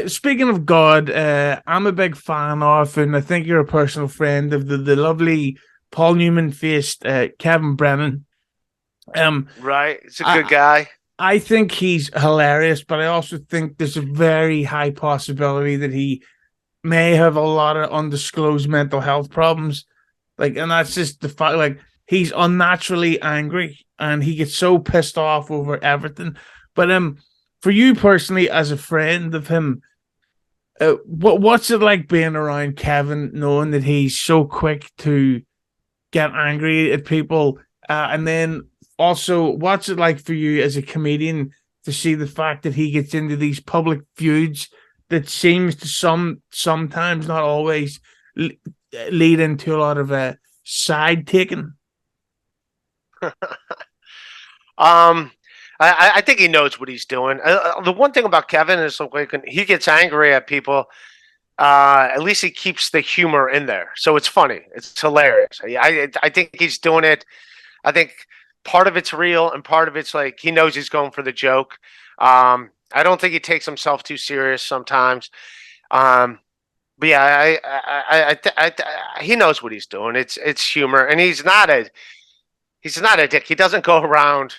Speaking of God, I'm a big fan of, and I think you're a personal friend of the lovely Paul Newman faced Kevin Brennan. Right? He's a good I guy. I think he's hilarious, but I also think there's a very high possibility that he may have a lot of undisclosed mental health problems. Like, and that's just the fact. Like, he's unnaturally angry, and he gets so pissed off over everything. But for you personally, as a friend of him, what's it like being around Kevin, knowing that he's so quick to get angry at people, and then also what's it like for you as a comedian to see the fact that he gets into these public feuds that seems to sometimes, not always, lead into a lot of side taking. Um, I think he knows what he's doing. The one thing about Kevin is like when he gets angry at people, at least he keeps the humor in there, so it's funny. It's hilarious. I think he's doing it. I think part of it's real and part of it's like he knows he's going for the joke. I don't think he takes himself too serious sometimes. Um, but yeah, he knows what he's doing. It's humor, and he's not a dick. He doesn't go around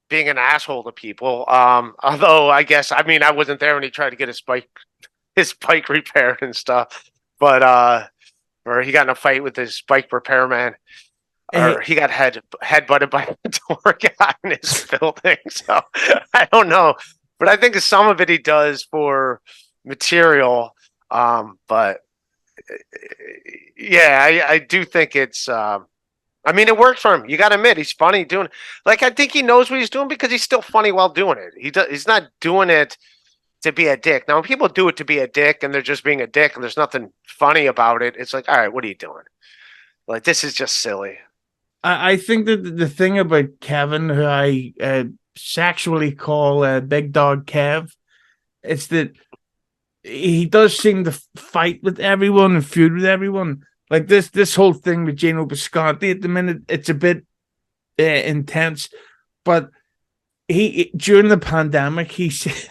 being an asshole to people. Although I guess I mean I wasn't there when he tried to get his bike repaired and stuff. But or he got in a fight with his bike repairman, Uh, or he got headbutted by a door guy in his building. So I don't know, but I think some of it he does for material. But yeah, I do think it's. I mean, it worked for him. You got to admit, he's funny doing. Like I think he knows what he's doing because he's still funny while doing it. He's not doing it to be a dick. Now, when people do it to be a dick and they're just being a dick and there's nothing funny about it, it's like, all right, what are you doing? Like this is just silly. I think that the thing about Kevin, who I sexually call Big Dog Kev, it's that he does seem to fight with everyone and feud with everyone. Like this whole thing with Gino Bisconti at the minute, it's a bit intense. But he during the pandemic, he said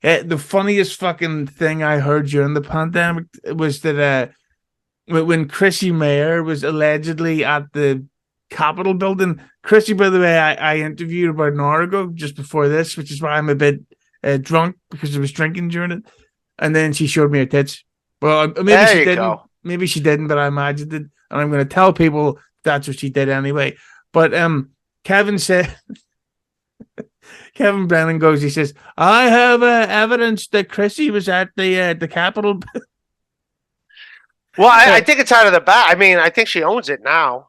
the funniest fucking thing I heard during the pandemic was that when Chrissie Mayr was allegedly at the Capitol building. Chrissie, by the way, I interviewed about an hour ago, just before this, which is why I'm a bit drunk because I was drinking during it. And then she showed me her tits. Well, maybe There she you didn't. go. Maybe she didn't, but I imagined it. And I'm going to tell people that's what she did anyway. But Kevin said, Kevin Brennan goes, he says, I have evidence that Chrissie was at the Capitol. Well, I think it's out of the bag. I mean, I think she owns it now.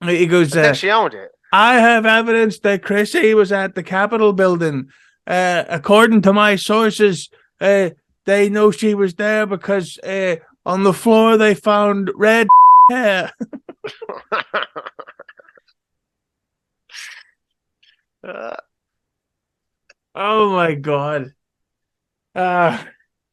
He goes, I think she owned it. I have evidence that Chrissie was at the Capitol building. According to my sources, they know she was there because on the floor they found red hair. uh, Oh my god. Uh,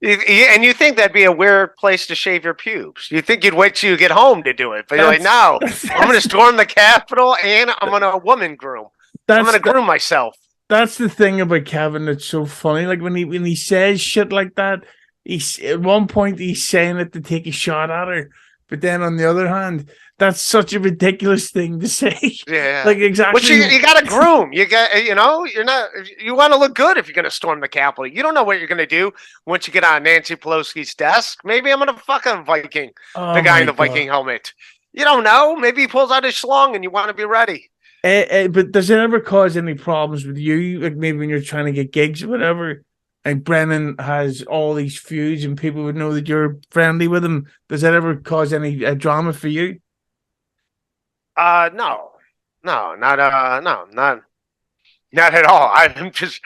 and you think that'd be a weird place to shave your pubes? You think you'd wait till you get home to do it, but you're like, that's no, that's I'm going to storm the Capitol and I'm going to woman groom. I'm that's going to groom myself. that's the thing about Kevin that's so funny. Like when he says shit like that, he's at one point he's saying it to take a shot at her, but then on the other hand, that's such a ridiculous thing to say. Yeah. Like Which exactly. you got to groom. You're not, you want to look good if you're going to storm the Capitol. You don't know what you're going to do once you get on Nancy Pelosi's desk. Maybe I'm going to fuck a Viking, Oh the guy my in the god. Viking helmet. You don't know. Maybe he pulls out his schlong and you want to be ready. But does it ever cause any problems with you? Like maybe when you're trying to get gigs or whatever, like Brennan has all these feuds and people would know that you're friendly with him. Does that ever cause any drama for you? No, no, not at all. I'm just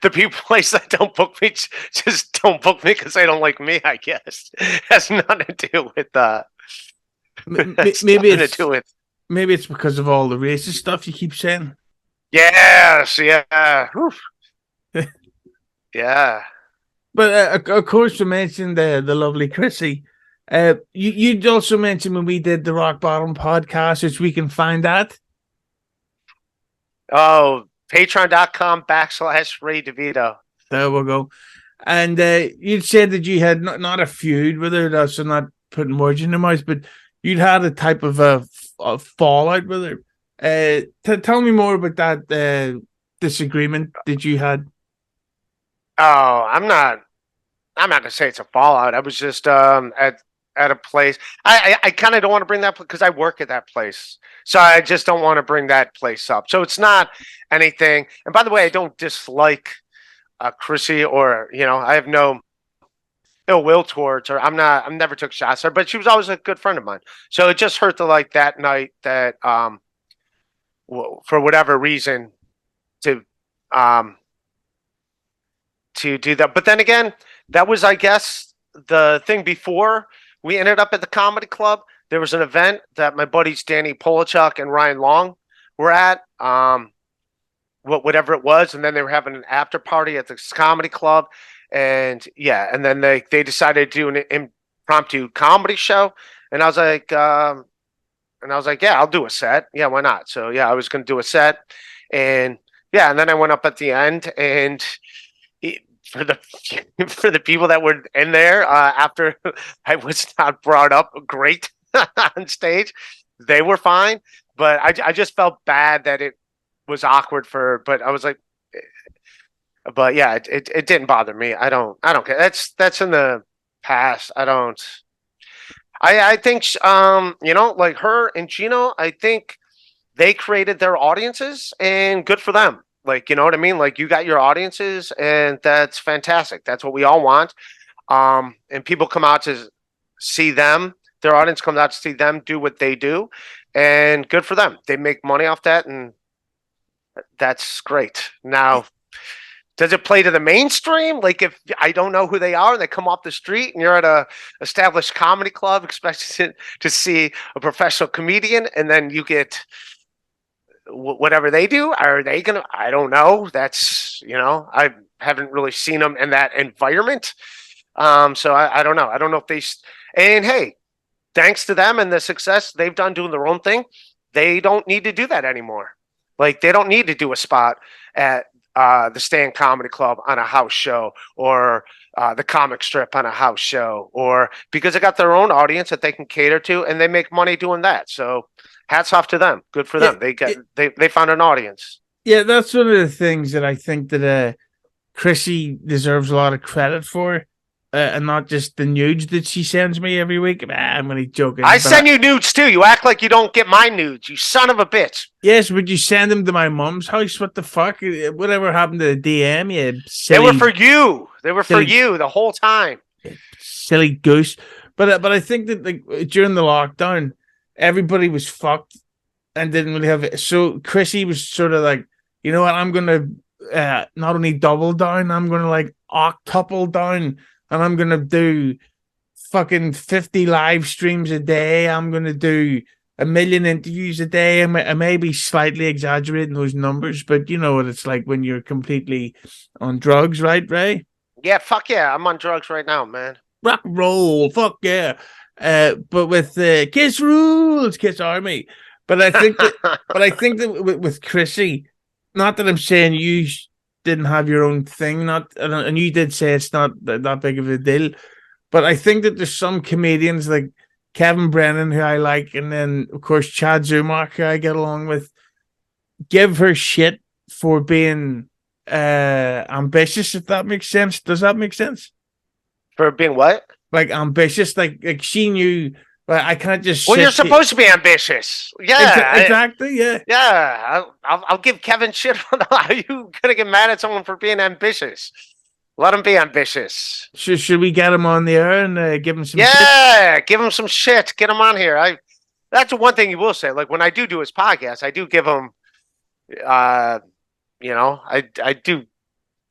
the people place that don't book me just don't book me because they don't like me. I guess it has nothing to do with It's Maybe nothing to it's do with. maybe it's because of all the racist stuff you keep saying. Yes, yeah, whew, yeah. But of course, we mentioned the lovely Chrissy. You also mentioned when we did the Rock Bottom podcast, which we can find at. Oh, patreon.com/Ray DeVito. There we go. And you'd said that you had not a feud with her, so not putting words in her mouth, but you'd had a type of a fallout with her. Tell me more about that disagreement that you had. Oh, I'm not gonna say it's a fallout. I was just at a place. I kind of don't want to bring that because I work at that place, so I just don't want to bring that place up. So it's not anything. And by the way, I don't dislike Chrissy, or I have no ill will towards her. I'm never took shots at her, but she was always a good friend of mine. So it just hurt to like that night that for whatever reason to um to do that. But then again, that was, I guess, the thing before we ended up at the comedy club. There was an event that my buddies Danny Polachuk and Ryan Long were at, whatever it was, and then they were having an after party at this comedy club, and yeah, and then they decided to do an impromptu comedy show, and I was like, yeah, I'll do a set. Yeah, why not? So yeah, I was going to do a set, and yeah, and then I went up at the end, and for the for the people that were in there after I was not brought up great on stage, they were fine, but I just felt bad that it was awkward but I was like, but yeah, it didn't bother me. I don't care. That's in the past. I think like her and Gino, I think they created their audiences, and good for them. Like, you know what I mean? Like, you got your audiences, and that's fantastic. That's what we all want. And people come out to see them. Their audience comes out to see them do what they do, and good for them. They make money off that, and that's great. Now, does it play to the mainstream? Like, if I don't know who they are and they come off the street and you're at a established comedy club expecting to see a professional comedian, and then you get whatever they do, are they gonna? I don't know. That's I haven't really seen them in that environment. So I don't know. I don't know if they. And hey, thanks to them and the success they've done doing their own thing, they don't need to do that anymore. Like, they don't need to do a spot at the Stand Comedy Club on a house show, or the Comic Strip on a house show, or because they got their own audience that they can cater to, and they make money doing that. So hats off to them. Good for them. They found an audience. Yeah, that's one of the things that I think that Chrissy deserves a lot of credit for. And not just the nudes that she sends me every week. I'm only joking. I send you nudes too. You act like you don't get my nudes, you son of a bitch. Yes, but you send them to my mom's house. What the fuck? Whatever happened to the DM? You silly, they were for you. They were for you the whole time. Silly goose. But I think that, like, during the lockdown, everybody was fucked and didn't really have it. So Chrissy was sort of like, you know what? I'm gonna not only double down, I'm gonna like octuple down. And I'm going to do fucking 50 live streams a day. I'm going to do 1 million interviews a day. I may be slightly exaggerating those numbers, but you know what it's like when you're completely on drugs, right, Ray? Yeah, fuck yeah. I'm on drugs right now, man. Rock and roll, fuck yeah. But with Kiss Rules, Kiss Army. But I think that with Chrissy, not that I'm saying you didn't have your own thing, and you did say it's not that big of a deal, but I think that there's some comedians like Kevin Brennan, who I like, and then of course Chad Zumock, who I get along with, give her shit for being ambitious, if that makes sense. Does that make sense? For being what? Like ambitious, like she knew. But I can't just. Well, you're supposed to be ambitious. Yeah, exactly. Yeah, yeah. I'll give Kevin shit. How you gonna get mad at someone for being ambitious? Let him be ambitious. Should we get him on the air and give him some? Yeah, shit? Give him some shit. Get him on here. That's the one thing you will say. Like, when I do his podcast, I do give him. I do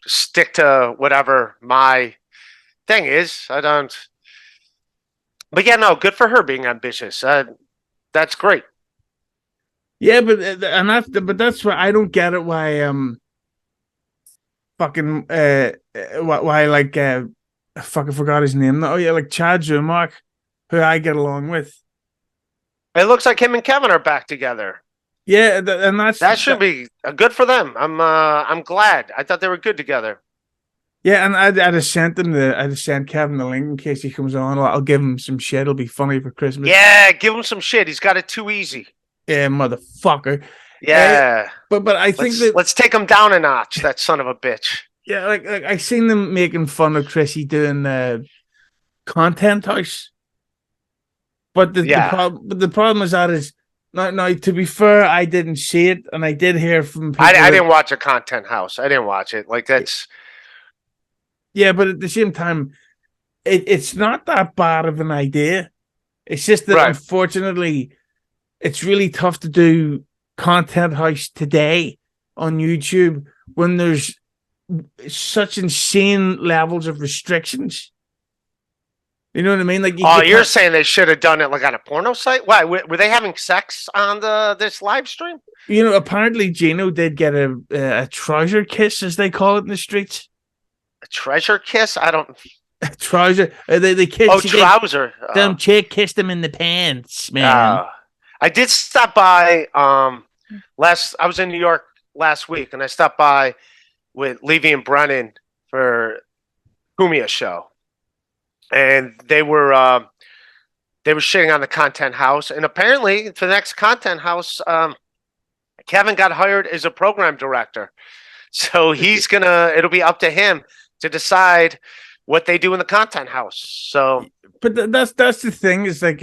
stick to whatever my thing is. I don't. But yeah, no, good for her being ambitious. That's great. Yeah, but that's why I don't get it. Why fucking why like I fucking forgot his name. Oh yeah, like Chad Zumock, who I get along with. It looks like him and Kevin are back together. Yeah, and that should be good for them. I'm glad. I thought they were good together. Yeah, and I'd have sent I'd have sent Kevin the link in case he comes on. I'll give him some shit. It'll be funny for Christmas. Yeah, give him some shit. He's got it too easy. Yeah, motherfucker. Yeah. But I think that Let's take him down a notch, that son of a bitch. yeah, like I seen them making fun of Chrissy doing Content House. But Yeah. the problem is that is now to be fair, I didn't see it, and I did hear from people. I didn't watch a Content House. I didn't watch it. Like that's yeah, but at the same time, it's not that bad of an idea. It's just that right. unfortunately, it's really tough to do Content House today on YouTube when there's such insane levels of restrictions. You know what I mean? Like, you're saying they should have done it like on a porno site? Why were they having sex on this live stream? You know, apparently Gino did get a trouser kiss, as they call it in the streets. A treasure kiss? I don't. A trouser. They kissed. Oh, trouser. Them chick kissed him in the pants, man. I did stop by. I was in New York last week, and I stopped by with Levy and Brennan for Humia's show, and they were shitting on the Content House, and apparently for the next Content House, Kevin got hired as a program director, so it'll be up to him to decide what they do in the Content House. So, but that's the thing. Is like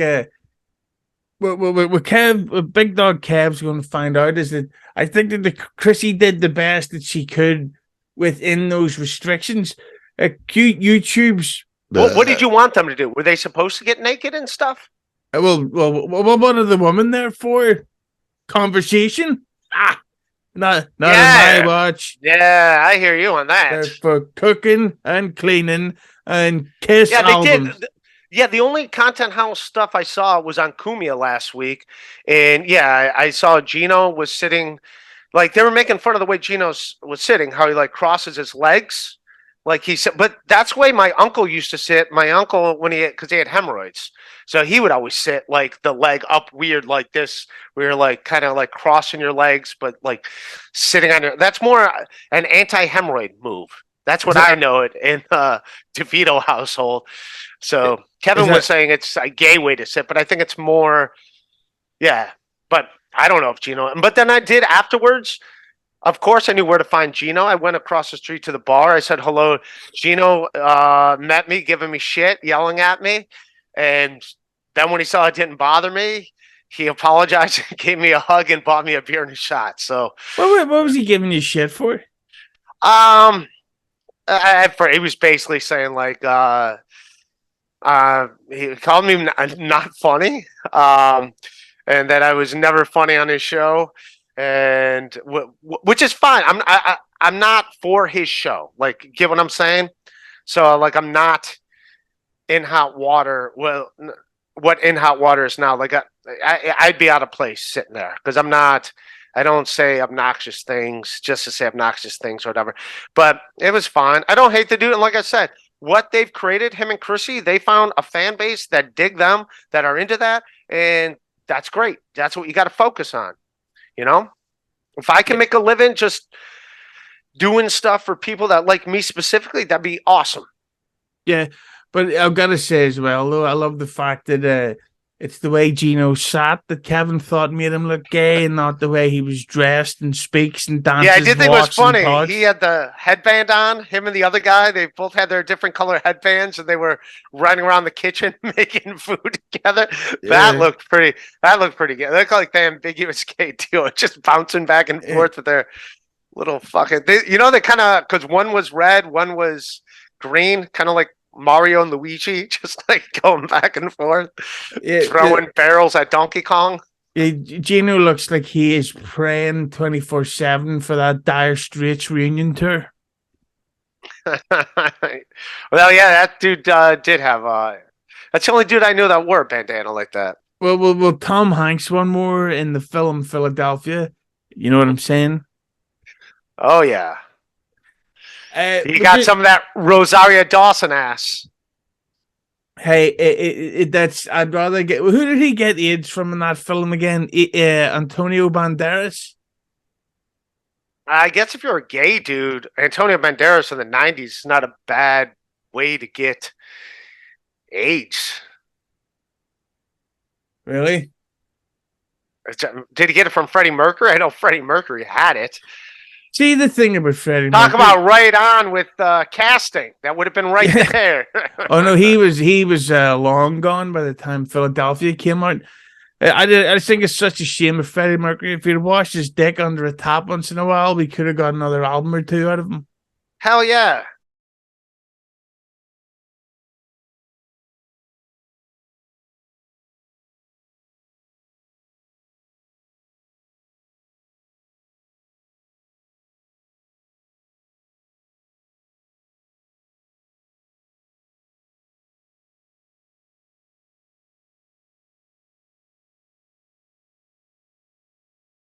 what Big Dog Kev's going to find out is that I think that Chrissy did the best that she could within those restrictions. YouTube's. What did you want them to do? Were they supposed to get naked and stuff? Well, what are the women there for? Conversation? Not in my watch. Yeah, I hear you on that. They're for cooking and cleaning and kiss albums. The only Content House stuff I saw was on Kumia last week. And yeah, I saw Gino was sitting, like they were making fun of the way Gino was sitting, how he like crosses his legs. Like he said, but that's the way my uncle used to sit. My uncle, because he had hemorrhoids. So he would always sit like the leg up weird like this, where you're like kind of like crossing your legs, but like sitting on that's more an anti-hemorrhoid move. That's what I know it in DeVito household. So Kevin was saying it's a gay way to sit, but I think it's more, yeah. But I don't know if Gino. But then I did afterwards. Of course, I knew where to find Gino. I went across the street to the bar. I said hello. Gino met me, giving me shit, yelling at me. And then when he saw it didn't bother me, he apologized and gave me a hug and bought me a beer and a shot. So what was he giving you shit for? He was basically saying like he called me not funny, and that I was never funny on his show, and which is fine. I'm not for his show. Like, get what I'm saying? So like I'm not in hot water. Well, what in hot water is now? Like I'd be out of place sitting there because I'm not. I don't say obnoxious things just to say obnoxious things or whatever. But it was fine. I don't hate the dude. And like I said, what they've created, him and Chrissy, they found a fan base that dig them, that are into that. And that's great. That's what you got to focus on. You know, if I can make a living just doing stuff for people that like me specifically, that'd be awesome. Yeah. But I've got to say as well, though, I love the fact that it's the way Gino sat that Kevin thought made him look gay, and not the way he was dressed and speaks and dances. Yeah, I did think it was funny. He had the headband on. Him and the other guy, they both had their different color headbands, and they were running around the kitchen making food together. Yeah. That looked pretty good. They looked like the ambiguous gay deal, just bouncing back and forth with their little fucking. They kind of, because one was red, one was green, kind of like Mario and Luigi, just like going back and forth, throwing barrels at Donkey Kong. Gino looks like he is praying 24/7 for that Dire Straits reunion tour. Well, yeah, that dude did have. That's the only dude I knew that wore a bandana like that. Well, Tom Hanks won more in the film Philadelphia. You know what I'm saying? Oh yeah. You got some of that Rosario Dawson ass. Hey, that's. I'd rather get. Who did he get AIDS from in that film again? Antonio Banderas. I guess if you're a gay dude, Antonio Banderas in the '90s is not a bad way to get AIDS. Really? Did he get it from Freddie Mercury? I know Freddie Mercury had it. See, the thing about Freddie Talk Mercury. about right on with casting. That would have been right there. Oh no, he was long gone by the time Philadelphia came out. I just think it's such a shame of Freddie Mercury. If he'd washed his dick under a tap once in a while, we could have got another album or two out of him. Hell yeah.